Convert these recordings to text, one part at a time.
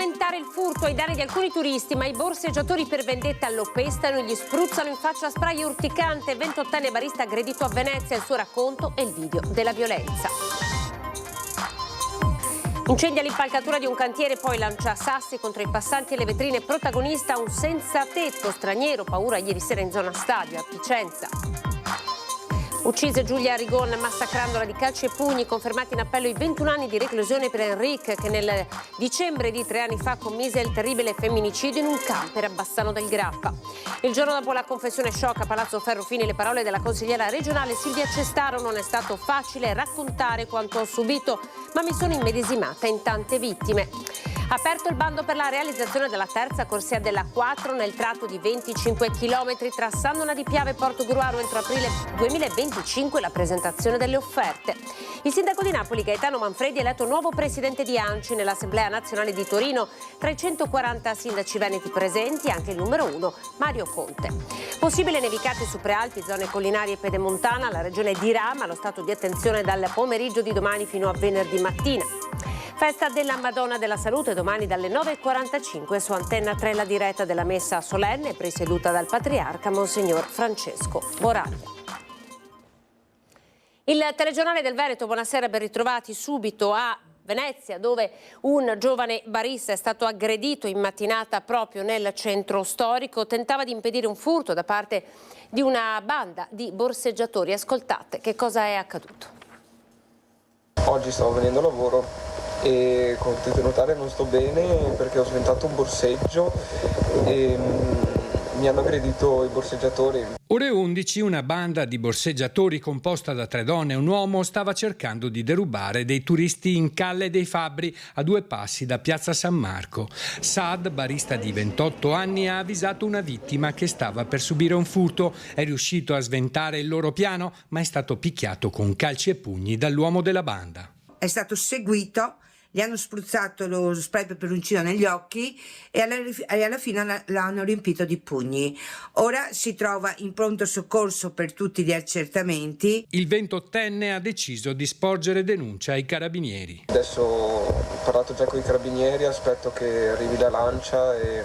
smentare il furto ai danni di alcuni turisti, ma i borseggiatori per vendetta lo pestano e gli spruzzano in faccia spray urticante. 28enne barista aggredito a Venezia, il suo racconto e il video della violenza. Incendia l'impalcatura di un cantiere, poi lancia sassi contro i passanti e le vetrine. Protagonista un senza tetto straniero, paura ieri sera in zona stadio a Picenza. Uccise Giulia Rigon massacrandola di calci e pugni, confermati in appello i 21 anni di reclusione per Enric, che nel dicembre di 3 anni fa commise il terribile femminicidio in un camper a Bassano del Grappa. Il giorno dopo la confessione shock a Palazzo Ferrofini, le parole della consigliera regionale Silvia Cestaro: non è stato facile raccontare quanto ho subito, ma mi sono immedesimata in tante vittime. Aperto il bando per la realizzazione della terza corsia della 4 nel tratto di 25 km tra Sandona di Piave e Porto Gruaro entro aprile 2025, la presentazione delle offerte. Il sindaco di Napoli Gaetano Manfredi eletto nuovo presidente di ANCI nell'Assemblea Nazionale di Torino. Tra i 140 sindaci veneti presenti anche il numero 1 Mario Conte. Possibile nevicate su prealpi, zone collinari e pedemontana, la regione dirà, ma lo stato di attenzione dal pomeriggio di domani fino a venerdì mattina. Festa della Madonna della Salute domani dalle 9:45 su Antenna 3, la diretta della messa solenne presieduta dal patriarca Monsignor Francesco Moraglia. Il telegiornale del Veneto, buonasera, ben ritrovati subito a Venezia, dove un giovane barista è stato aggredito in mattinata proprio nel centro storico. Tentava di impedire un furto da parte di una banda di borseggiatori. Ascoltate che cosa è accaduto. Oggi stavo venendo a lavoro e come potete notare non sto bene perché ho sventato un borseggio e mi hanno aggredito i borseggiatori. Ore 11, una banda di borseggiatori composta da 3 donne e un uomo stava cercando di derubare dei turisti in Calle dei Fabbri, a 2 passi da Piazza San Marco. Saad, barista di 28 anni, ha avvisato una vittima che stava per subire un furto. È riuscito a sventare il loro piano, ma è stato picchiato con calci e pugni dall'uomo della banda. È stato seguito, gli hanno spruzzato lo spray peperoncino negli occhi e alla fine l'hanno riempito di pugni. Ora si trova in pronto soccorso per tutti gli accertamenti. Il 28enne ha deciso di sporgere denuncia ai carabinieri. Adesso ho parlato già con i carabinieri, aspetto che arrivi la lancia e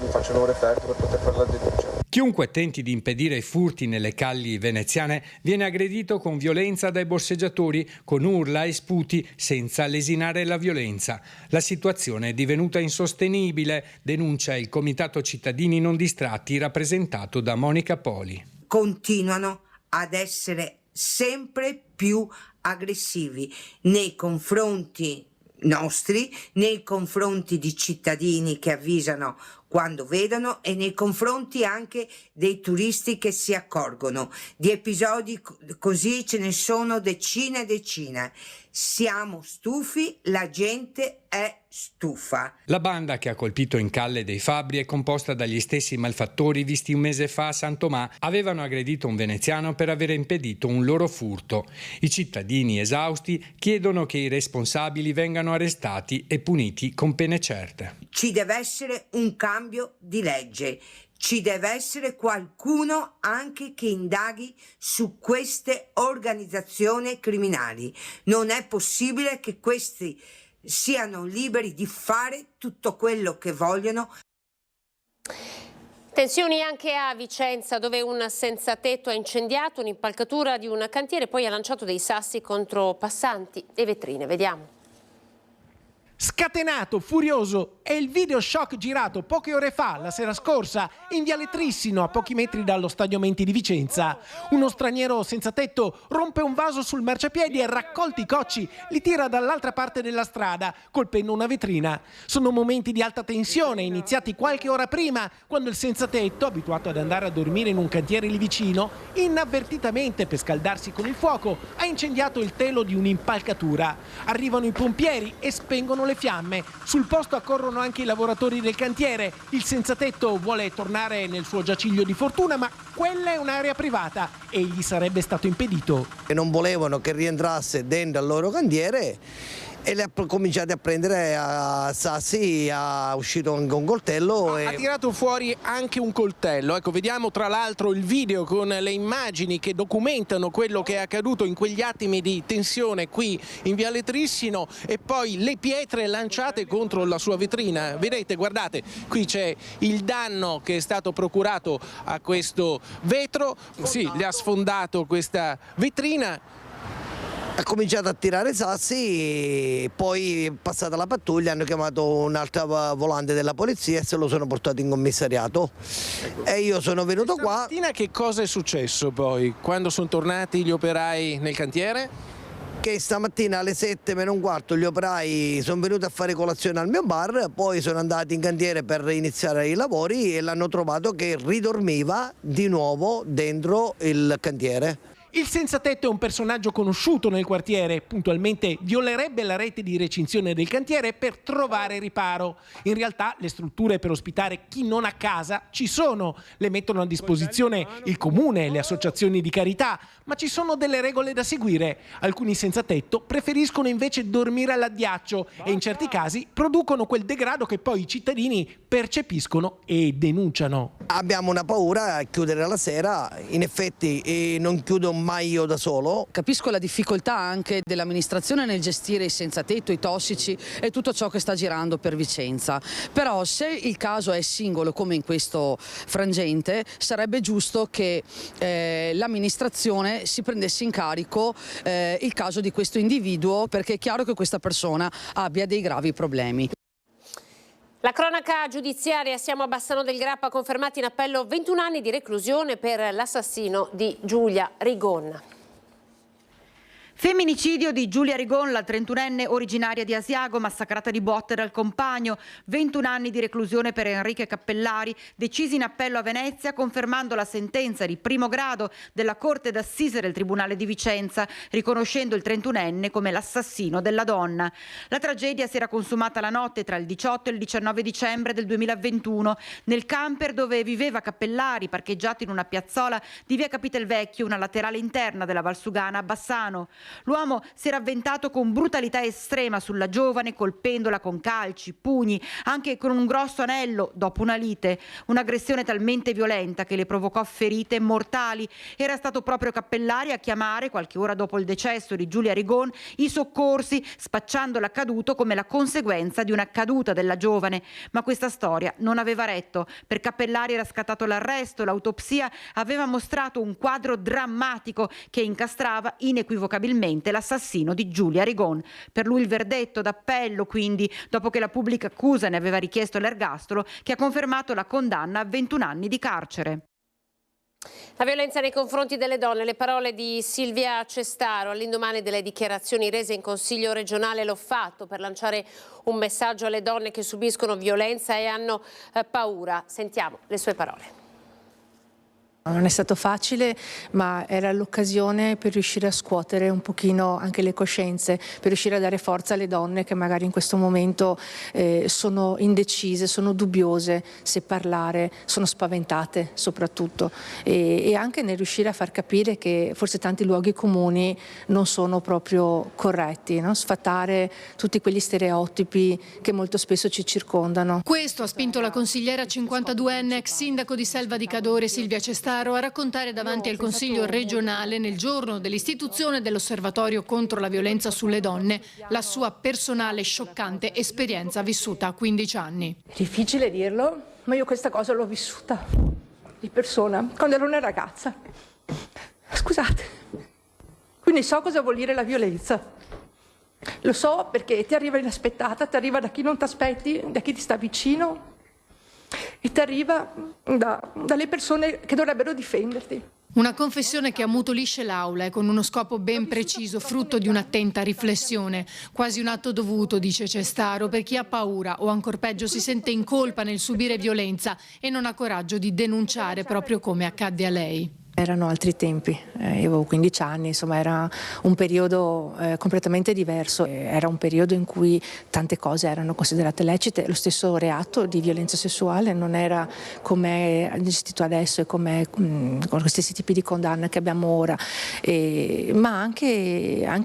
mi faccio un referto per poter fare la denuncia. Chiunque tenti di impedire i furti nelle calli veneziane viene aggredito con violenza dai borseggiatori, con urla e sputi, senza lesinare la violenza. La situazione è divenuta insostenibile, denuncia il Comitato Cittadini Non Distratti rappresentato da Monica Poli. Continuano ad essere sempre più aggressivi nei confronti nostri, nei confronti di cittadini che avvisano quando vedono e nei confronti anche dei turisti che si accorgono. Di episodi così ce ne sono decine e decine. Siamo stufi, la gente è stufa. La banda che ha colpito in Calle dei Fabbri è composta dagli stessi malfattori visti un mese fa a San Tomà. Avevano aggredito un veneziano per aver impedito un loro furto. I cittadini, esausti, chiedono che i responsabili vengano arrestati e puniti con pene certe. Ci deve essere un cambio di legge. Ci deve essere qualcuno anche che indaghi su queste organizzazioni criminali. Non è possibile che questi siano liberi di fare tutto quello che vogliono. Tensioni anche a Vicenza, dove un senzatetto ha incendiato un'impalcatura di un cantiere, poi ha lanciato dei sassi contro passanti e vetrine. Vediamo. Scatenato, furioso, è il video shock girato poche ore fa, la sera scorsa, in Viale Trissino, a pochi metri dallo Stadio Menti di Vicenza. Uno straniero senza tetto rompe un vaso sul marciapiedi e, raccolti i cocci, li tira dall'altra parte della strada, colpendo una vetrina. Sono momenti di alta tensione, iniziati qualche ora prima, quando il senza tetto, abituato ad andare a dormire in un cantiere lì vicino, inavvertitamente, per scaldarsi con il fuoco, ha incendiato il telo di un'impalcatura. Arrivano i pompieri e spengono le fiamme. Sul posto accorrono anche i lavoratori del cantiere. Il senzatetto vuole tornare nel suo giaciglio di fortuna, ma quella è un'area privata e gli sarebbe stato impedito. E non volevano che rientrasse dentro al loro cantiere e le ha cominciate a prendere a sassi, è uscito anche un coltello. Ha tirato fuori anche un coltello. Ecco, vediamo tra l'altro il video con le immagini che documentano quello che è accaduto in quegli attimi di tensione qui in Viale Trissino, e poi le pietre lanciate contro la sua vetrina. Vedete, guardate, qui c'è il danno che è stato procurato a questo vetro. Sì, le ha sfondato questa vetrina. Ha cominciato a tirare sassi, poi passata la pattuglia hanno chiamato un'altra volante della polizia e se lo sono portato in commissariato e io sono venuto qua. Stamattina che cosa è successo poi quando sono tornati gli operai nel cantiere? Che stamattina alle 7:15 gli operai sono venuti a fare colazione al mio bar, poi sono andati in cantiere per iniziare i lavori e l'hanno trovato che ridormiva di nuovo dentro il cantiere. Il senzatetto è un personaggio conosciuto nel quartiere, puntualmente violerebbe la rete di recinzione del cantiere per trovare riparo. In realtà le strutture per ospitare chi non ha casa ci sono, le mettono a disposizione il comune e le associazioni di carità, ma ci sono delle regole da seguire. Alcuni senzatetto preferiscono invece dormire all'addiaccio e in certi casi producono quel degrado che poi i cittadini percepiscono e denunciano. Abbiamo una paura a chiudere la sera, in effetti non chiudo mai io da solo. Capisco la difficoltà anche dell'amministrazione nel gestire i senzatetto, i tossici e tutto ciò che sta girando per Vicenza, però se il caso è singolo come in questo frangente sarebbe giusto che l'amministrazione si prendesse in carico il caso di questo individuo, perché è chiaro che questa persona abbia dei gravi problemi. La cronaca giudiziaria, siamo a Bassano del Grappa, confermati in appello 21 anni di reclusione per l'assassino di Giulia Rigon. Femminicidio di Giulia Rigon, la 31enne originaria di Asiago, massacrata di botte dal compagno. 21 anni di reclusione per Enrique Cappellari, decisi in appello a Venezia, confermando la sentenza di primo grado della Corte d'Assise del Tribunale di Vicenza, riconoscendo il 31enne come l'assassino della donna. La tragedia si era consumata la notte tra il 18 e il 19 dicembre del 2021, nel camper dove viveva Cappellari, parcheggiato in una piazzola di via Capitelvecchio, una laterale interna della Valsugana a Bassano. L'uomo si era avventato con brutalità estrema sulla giovane, colpendola con calci, pugni, anche con un grosso anello dopo una lite. Un'aggressione talmente violenta che le provocò ferite mortali. Era stato proprio Cappellari a chiamare, qualche ora dopo il decesso di Giulia Rigon, i soccorsi, spacciando l'accaduto come la conseguenza di una caduta della giovane. Ma questa storia non aveva retto. Per Cappellari era scattato l'arresto, l'autopsia aveva mostrato un quadro drammatico che incastrava inequivocabilmente l'assassino di Giulia Rigon. Per lui il verdetto d'appello, quindi, dopo che la pubblica accusa ne aveva richiesto l'ergastolo, che ha confermato la condanna a 21 anni di carcere. La violenza nei confronti delle donne, le parole di Silvia Cestaro all'indomani delle dichiarazioni rese in Consiglio regionale. L'ho fatto per lanciare un messaggio alle donne che subiscono violenza e hanno paura. Sentiamo le sue parole. Non è stato facile, ma era l'occasione per riuscire a scuotere un pochino anche le coscienze, per riuscire a dare forza alle donne che magari in questo momento sono indecise, sono dubbiose se parlare, sono spaventate soprattutto, e anche nel riuscire a far capire che forse tanti luoghi comuni non sono proprio corretti, no? Sfatare tutti quegli stereotipi che molto spesso ci circondano. Questo ha spinto la consigliera 52enne, ex sindaco di Selva di Cadore, Silvia Cestaro, a raccontare davanti al Consiglio regionale, nel giorno dell'istituzione dell'Osservatorio contro la violenza sulle donne, la sua personale scioccante esperienza vissuta a 15 anni. È difficile dirlo, ma io questa cosa l'ho vissuta di persona quando ero una ragazza. Scusate, quindi so cosa vuol dire la violenza. Lo so perché ti arriva inaspettata, ti arriva da chi non ti aspetti, da chi ti sta vicino, e ti arriva dalle persone che dovrebbero difenderti. Una confessione che ammutolisce l'aula e con uno scopo ben preciso, frutto di un'attenta riflessione. Quasi un atto dovuto, dice Cestaro, per chi ha paura o ancor peggio si sente in colpa nel subire violenza e non ha coraggio di denunciare, proprio come accadde a lei. Erano altri tempi, io avevo 15 anni, insomma era un periodo completamente diverso, era un periodo in cui tante cose erano considerate lecite, lo stesso reato di violenza sessuale non era come è gestito adesso e come con gli stessi tipi di condanne che abbiamo ora, ma anche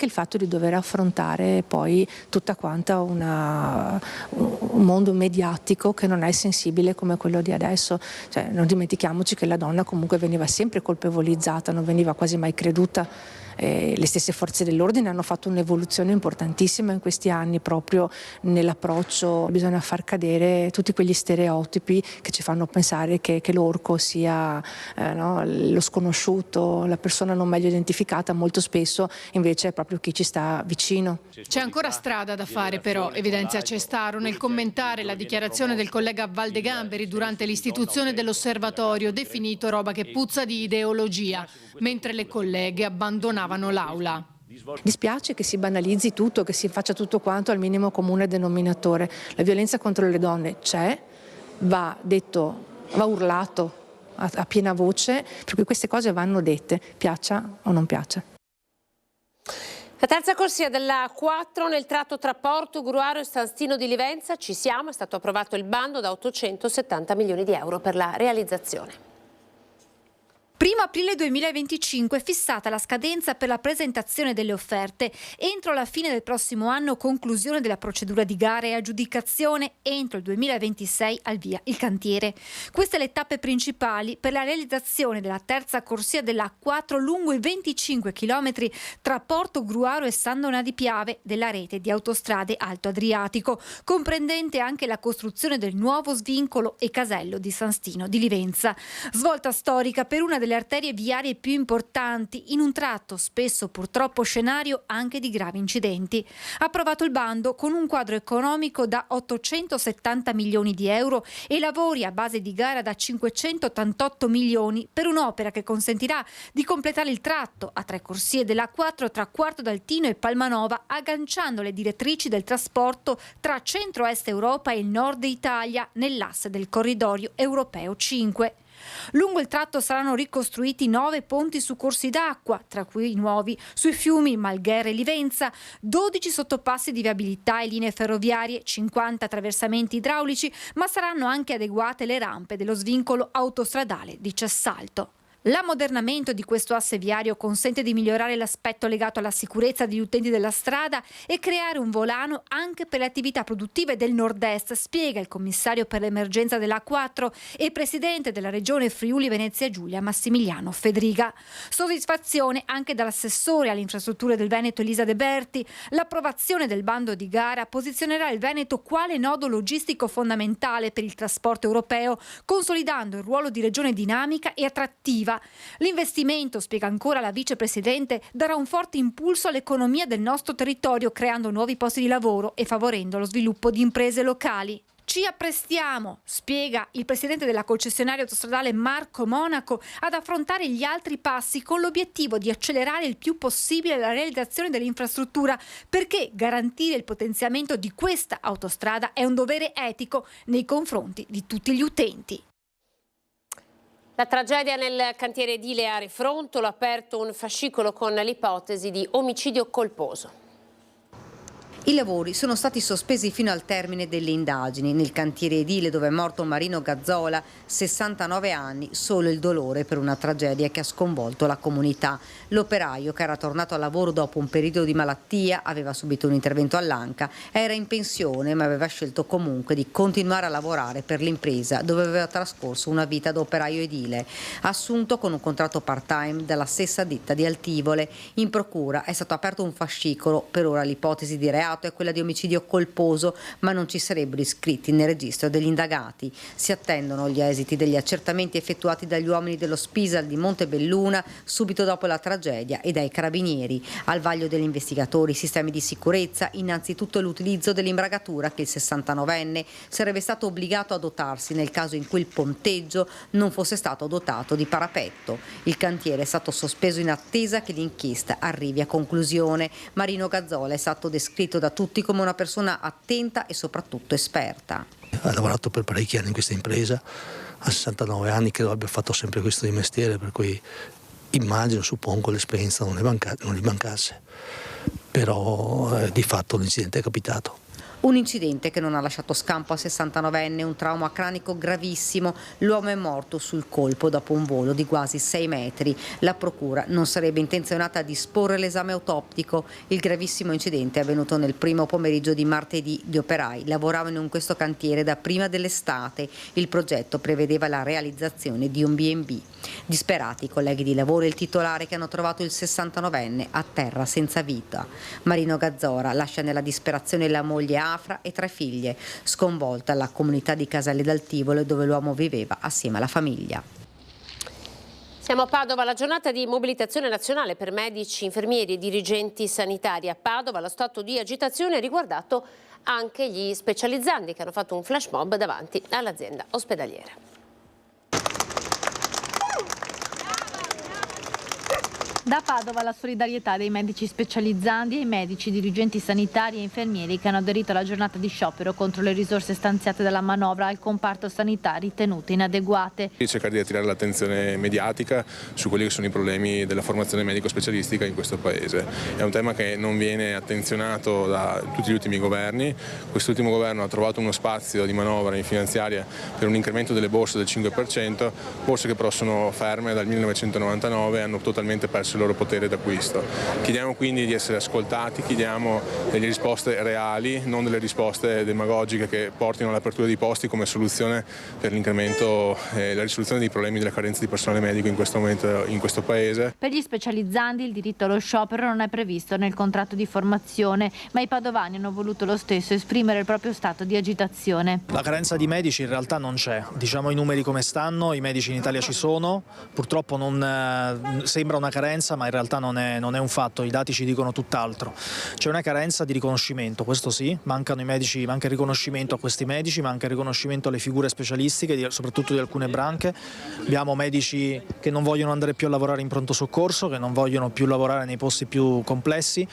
il fatto di dover affrontare poi tutta quanta un mondo mediatico che non è sensibile come quello di adesso, cioè, non dimentichiamoci che la donna comunque veniva sempre colpevolizzata, non veniva quasi mai creduta. Le stesse forze dell'ordine hanno fatto un'evoluzione importantissima in questi anni proprio nell'approccio. Bisogna far cadere tutti quegli stereotipi che ci fanno pensare che l'orco sia lo sconosciuto, la persona non meglio identificata. Molto spesso invece è proprio chi ci sta vicino. C'è ancora strada da fare però, evidenzia Cestaro nel commentare la dichiarazione del collega Valdegamberi durante l'istituzione dell'osservatorio, definito roba che puzza di ideologia, mentre le colleghe abbandonavano l'aula. Dispiace che si banalizzi tutto, che si faccia tutto quanto al minimo comune denominatore. La violenza contro le donne c'è, va urlato a piena voce, perché queste cose vanno dette, piaccia o non piaccia. La terza corsia della A4 nel tratto tra Porto Gruaro e San Stino di Livenza, ci siamo, è stato approvato il bando da 870 milioni di euro per la realizzazione. 1 aprile 2025 è fissata la scadenza per la presentazione delle offerte. Entro la fine del prossimo anno conclusione della procedura di gara e aggiudicazione, entro il 2026 al via il cantiere. Queste le tappe principali per la realizzazione della terza corsia della A4 lungo i 25 km tra Porto Gruaro e San Donà di Piave della rete di autostrade Alto Adriatico, comprendente anche la costruzione del nuovo svincolo e casello di San Stino di Livenza. Svolta storica per una delle arterie viarie più importanti in un tratto spesso purtroppo scenario anche di gravi incidenti. Approvato il bando con un quadro economico da 870 milioni di euro e lavori a base di gara da 588 milioni per un'opera che consentirà di completare il tratto a 3 corsie della A4 tra Quarto d'Altino e Palmanova, agganciando le direttrici del trasporto tra centro-est Europa e il nord Italia nell'asse del corridoio europeo 5. Lungo il tratto saranno ricostruiti 9 ponti su corsi d'acqua, tra cui i nuovi sui fiumi Malghere e Livenza, 12 sottopassi di viabilità e linee ferroviarie, 50 attraversamenti idraulici, ma saranno anche adeguate le rampe dello svincolo autostradale di Cessalto. L'ammodernamento di questo asse viario consente di migliorare l'aspetto legato alla sicurezza degli utenti della strada e creare un volano anche per le attività produttive del nord-est, spiega il commissario per l'emergenza dell'A4 e presidente della regione Friuli Venezia Giulia Massimiliano Fedriga. Soddisfazione anche dall'assessore alle infrastrutture del Veneto Elisa De Berti. L'approvazione del bando di gara posizionerà il Veneto quale nodo logistico fondamentale per il trasporto europeo, consolidando il ruolo di regione dinamica e attrattiva. L'investimento, spiega ancora la vicepresidente, darà un forte impulso all'economia del nostro territorio, creando nuovi posti di lavoro e favorendo lo sviluppo di imprese locali. Ci apprestiamo, spiega il presidente della concessionaria autostradale Marco Monaco, ad affrontare gli altri passi con l'obiettivo di accelerare il più possibile la realizzazione dell'infrastruttura, perché garantire il potenziamento di questa autostrada è un dovere etico nei confronti di tutti gli utenti. La tragedia nel cantiere edile a Refrontolo ha aperto un fascicolo con l'ipotesi di omicidio colposo. I lavori sono stati sospesi fino al termine delle indagini. Nel cantiere edile dove è morto Marino Gazzola, 69 anni, solo il dolore per una tragedia che ha sconvolto la comunità. L'operaio, che era tornato a lavoro dopo un periodo di malattia, aveva subito un intervento all'anca, era in pensione ma aveva scelto comunque di continuare a lavorare per l'impresa dove aveva trascorso una vita da operaio edile. Assunto con un contratto part-time dalla stessa ditta di Altivole. In procura è stato aperto un fascicolo. Per ora l'ipotesi di reato è quella di omicidio colposo, ma non ci sarebbero iscritti nel registro degli indagati. Si attendono gli esiti degli accertamenti effettuati dagli uomini dello Spisal di Montebelluna subito dopo la tragedia e dai carabinieri. Al vaglio degli investigatori sistemi di sicurezza, innanzitutto l'utilizzo dell'imbragatura che il 69enne sarebbe stato obbligato a dotarsi nel caso in cui il ponteggio non fosse stato dotato di parapetto. Il cantiere è stato sospeso in attesa che l'inchiesta arrivi a conclusione. Marino Gazzola è stato descritto da tutti come una persona attenta e soprattutto esperta. Ha lavorato per parecchi anni in questa impresa, a 69 anni credo abbia fatto sempre questo di mestiere, per cui immagino, suppongo, l'esperienza non gli mancasse, però di fatto l'incidente è capitato. Un incidente che non ha lasciato scampo a 69enne, un trauma cranico gravissimo. L'uomo è morto sul colpo dopo un volo di quasi 6 metri. La procura non sarebbe intenzionata a disporre l'esame autoptico. Il gravissimo incidente è avvenuto nel primo pomeriggio di martedì. Gli operai lavoravano in questo cantiere da prima dell'estate. Il progetto prevedeva la realizzazione di un B&B. Disperati i colleghi di lavoro e il titolare che hanno trovato il 69enne a terra senza vita. Marino Gazzora lascia nella disperazione la moglie Afra e 3 figlie. Sconvolta la comunità di Casale d'Altivolo, dove l'uomo viveva assieme alla famiglia. Siamo a Padova, la giornata di mobilitazione nazionale per medici, infermieri e dirigenti sanitari. A Padova lo stato di agitazione ha riguardato anche gli specializzandi che hanno fatto un flash mob davanti all'azienda ospedaliera. Da Padova la solidarietà dei medici specializzandi e i medici, dirigenti sanitari e infermieri che hanno aderito alla giornata di sciopero contro le risorse stanziate dalla manovra al comparto sanità ritenute inadeguate. Cercare di attirare l'attenzione mediatica su quelli che sono i problemi della formazione medico-specialistica in questo Paese. È un tema che non viene attenzionato da tutti gli ultimi governi. Quest'ultimo governo ha trovato uno spazio di manovra in finanziaria per un incremento delle borse del 5%, borse che però sono ferme dal 1999 e hanno totalmente perso il loro potere d'acquisto. Chiediamo quindi di essere ascoltati, chiediamo delle risposte reali, non delle risposte demagogiche che portino all'apertura di posti come soluzione per l'incremento e la risoluzione dei problemi della carenza di personale medico in questo momento in questo Paese. Per gli specializzandi il diritto allo sciopero non è previsto nel contratto di formazione, ma i padovani hanno voluto lo stesso esprimere il proprio stato di agitazione. La carenza di medici in realtà non c'è, diciamo i numeri come stanno, i medici in Italia ci sono, purtroppo non sembra una carenza ma in realtà non è un fatto, i dati ci dicono tutt'altro. C'è una carenza di riconoscimento, questo sì, mancano i medici, manca il riconoscimento a questi medici, manca il riconoscimento alle figure specialistiche, soprattutto di alcune branche. Abbiamo medici che non vogliono andare più a lavorare in pronto soccorso, che non vogliono più lavorare nei posti più complessi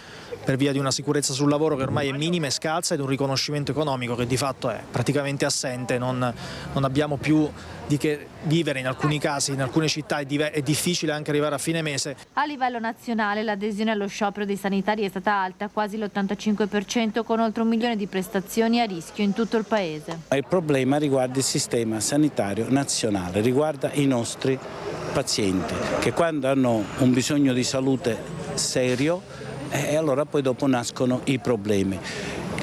per via di una sicurezza sul lavoro che ormai è minima e scarsa ed un riconoscimento economico che di fatto è praticamente assente, non abbiamo più di che vivere in alcuni casi, in alcune città è difficile anche arrivare a fine mese. A livello nazionale l'adesione allo sciopero dei sanitari è stata alta, quasi l'85%, con oltre 1 milione di prestazioni a rischio in tutto il Paese. Il problema riguarda il sistema sanitario nazionale, riguarda i nostri pazienti che quando hanno un bisogno di salute serio allora poi dopo nascono i problemi.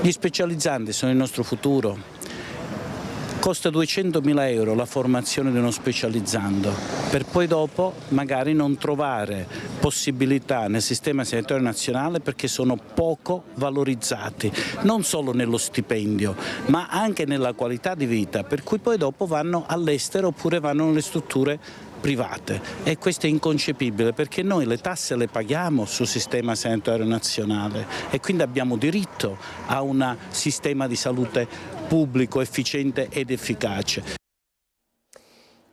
Gli specializzanti sono il nostro futuro. Costa 200.000 euro la formazione di uno specializzando, per poi dopo magari non trovare possibilità nel sistema sanitario nazionale perché sono poco valorizzati, non solo nello stipendio, ma anche nella qualità di vita, per cui poi dopo vanno all'estero oppure vanno nelle strutture private e questo è inconcepibile perché noi le tasse le paghiamo sul sistema sanitario nazionale e quindi abbiamo diritto a un sistema di salute pubblico, efficiente ed efficace.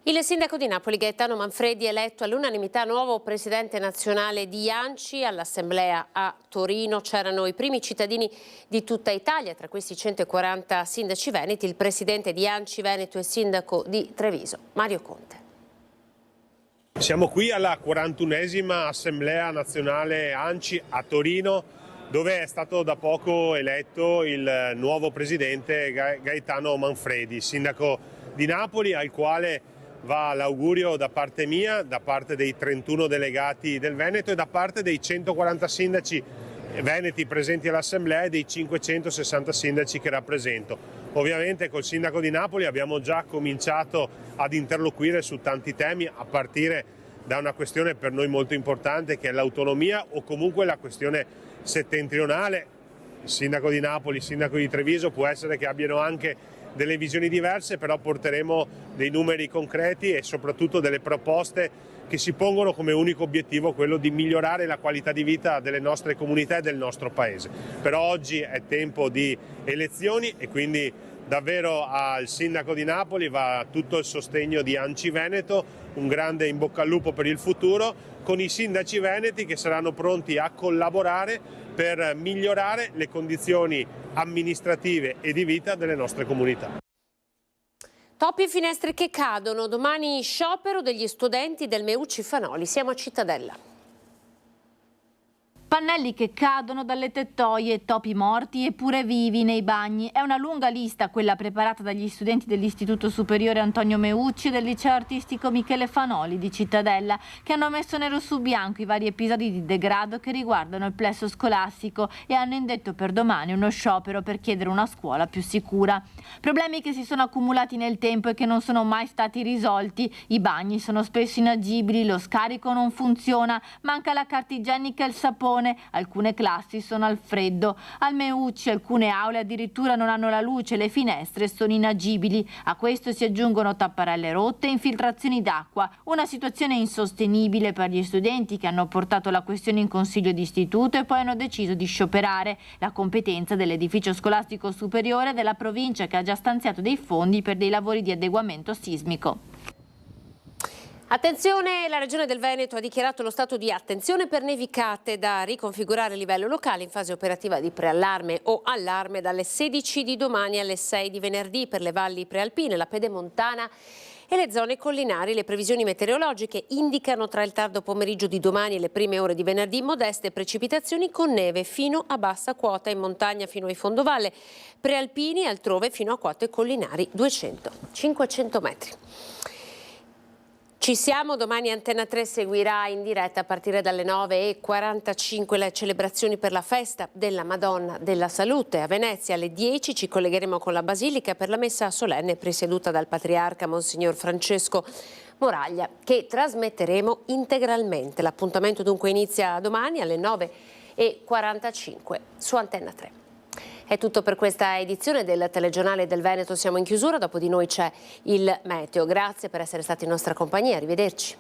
Il sindaco di Napoli Gaetano Manfredi, eletto all'unanimità nuovo presidente nazionale di ANCI all'assemblea a Torino. C'erano i primi cittadini di tutta Italia, tra questi 140 sindaci veneti, il presidente di ANCI Veneto e sindaco di Treviso, Mario Conte. Siamo qui alla 41esima assemblea nazionale ANCI a Torino, dove è stato da poco eletto il nuovo presidente Gaetano Manfredi, sindaco di Napoli, al quale va l'augurio da parte mia, da parte dei 31 delegati del Veneto e da parte dei 140 sindaci veneti presenti all'assemblea e dei 560 sindaci che rappresento. Ovviamente col sindaco di Napoli abbiamo già cominciato ad interloquire su tanti temi, a partire da una questione per noi molto importante che è l'autonomia o comunque la questione settentrionale. Il sindaco di Napoli, il sindaco di Treviso può essere che abbiano anche delle visioni diverse, però porteremo dei numeri concreti e soprattutto delle proposte che si pongono come unico obiettivo quello di migliorare la qualità di vita delle nostre comunità e del nostro Paese. Però oggi è tempo di elezioni e quindi davvero al sindaco di Napoli va tutto il sostegno di ANCI Veneto, un grande in bocca al lupo per il futuro, con i sindaci veneti che saranno pronti a collaborare per migliorare le condizioni amministrative e di vita delle nostre comunità. Topi e finestre che cadono, domani sciopero degli studenti del Meucci Fanoli, siamo a Cittadella. Pannelli che cadono dalle tettoie, topi morti eppure vivi nei bagni. È una lunga lista quella preparata dagli studenti dell'Istituto Superiore Antonio Meucci e del Liceo Artistico Michele Fanoli di Cittadella, che hanno messo nero su bianco i vari episodi di degrado che riguardano il plesso scolastico e hanno indetto per domani uno sciopero per chiedere una scuola più sicura. Problemi che si sono accumulati nel tempo e che non sono mai stati risolti. I bagni sono spesso inagibili, lo scarico non funziona, manca la carta igienica e il sapone. Alcune classi sono al freddo. Al Meucci alcune aule addirittura non hanno la luce, le finestre sono inagibili. A questo si aggiungono tapparelle rotte e infiltrazioni d'acqua. Una situazione insostenibile per gli studenti che hanno portato la questione in consiglio d'istituto e poi hanno deciso di scioperare. La competenza dell'edificio scolastico superiore della provincia, che ha già stanziato dei fondi per dei lavori di adeguamento sismico. Attenzione, la Regione del Veneto ha dichiarato lo stato di attenzione per nevicate da riconfigurare a livello locale in fase operativa di preallarme o allarme dalle 16 di domani alle 6 di venerdì per le valli prealpine, la pedemontana e le zone collinari. Le previsioni meteorologiche indicano tra il tardo pomeriggio di domani e le prime ore di venerdì modeste precipitazioni con neve fino a bassa quota in montagna fino ai fondovalle, prealpini altrove fino a quote collinari 200-500 metri. Ci siamo, domani Antenna 3 seguirà in diretta a partire dalle 9:45 le celebrazioni per la festa della Madonna della Salute. A Venezia alle 10 ci collegheremo con la Basilica per la messa solenne presieduta dal Patriarca Monsignor Francesco Moraglia, che trasmetteremo integralmente. L'appuntamento dunque inizia domani alle 9:45 su Antenna 3. È tutto per questa edizione del Telegiornale del Veneto, siamo in chiusura, dopo di noi c'è il meteo. Grazie per essere stati in nostra compagnia, arrivederci.